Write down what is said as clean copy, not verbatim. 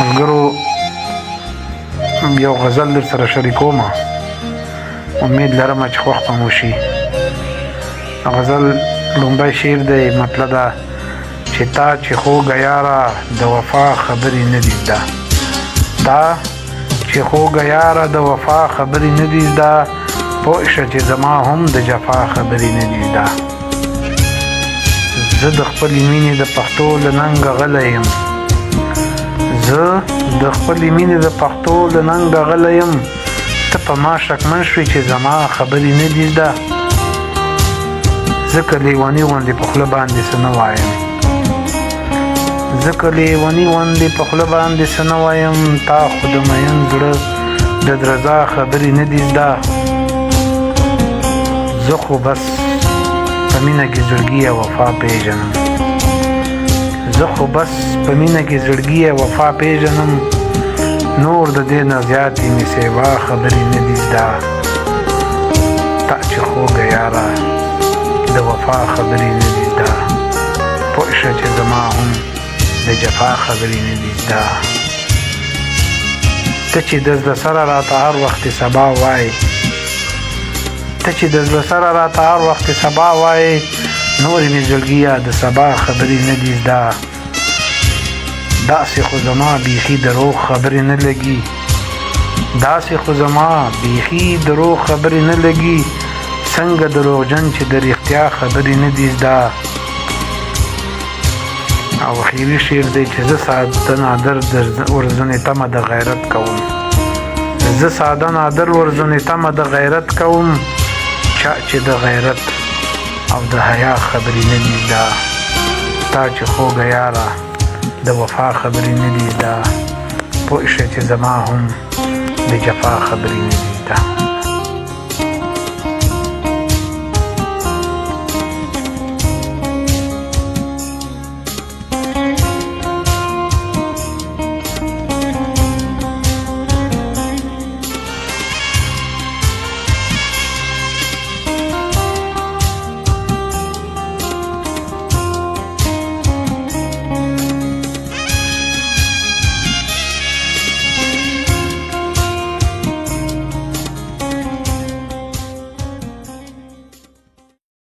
ملګرو یو غزل در سره شریکوم، امید لرم چې خوښ به مو شي. غزل لومړی شعر دی، مطلب ده چې تا چې خوږه یاره د وفا خبرې نه دي زده، تا چې خوږه یاره د وفا خبرې نه دي زده، پوه شه چې زما هم د جفا خبرې نه دي زده. زه د خپلې مینې د پښتو له ننګه غلی یم، زه د خپلې مینې د پښتو له ننګه غلی یم، ته په ما شکمن شوې چې زما خبرې نه دي زده. ځکه لیوني غوندې په خوله باندې څه نه وایم، ځکه لیوني غوندې په خوله باندې څه نه وایم، تا خو د مین زړه د درزا خبرې نه دي زده. زه خو بس په مینه کې زړګي او وفا پېژنم، زه خو بس په مینه کې زړګي او وفا پېژنم، نور د دې نه زیاتې مې سیوا خبرې نه دي زده. تا چې خوږه یاره د وفا خبرې نه دي زده، پوه شه چې زما هم د جفا خبرې نه دي زده. ته چې د زړه سره راته هر وخت سبا وایې، ته چې د زړه سره راته هر وخت سبا وایې، نورې مې زړګیه د سبا خبرې نه دي زده. داسې خو زما بیخي دروغ خبرې نه لګي، داسې خو زما بیخي دروغ خبرې نه لګي، څنګه دروغجن چې د رښتیا خبرې نه دي زده. او اخیري شعر دی چې زه ساده نادر ورځنې تمه د غیرت کوم، زه ساده نادر ورځنې تمه د غیرت کوم، چا چې د غیرت او د حیا خبرې نه دي زده. تا چې خوږه یاره د وفا خبرې نه دي زده، پوه شه چې زما هم د جفا خبرې نه دي زده.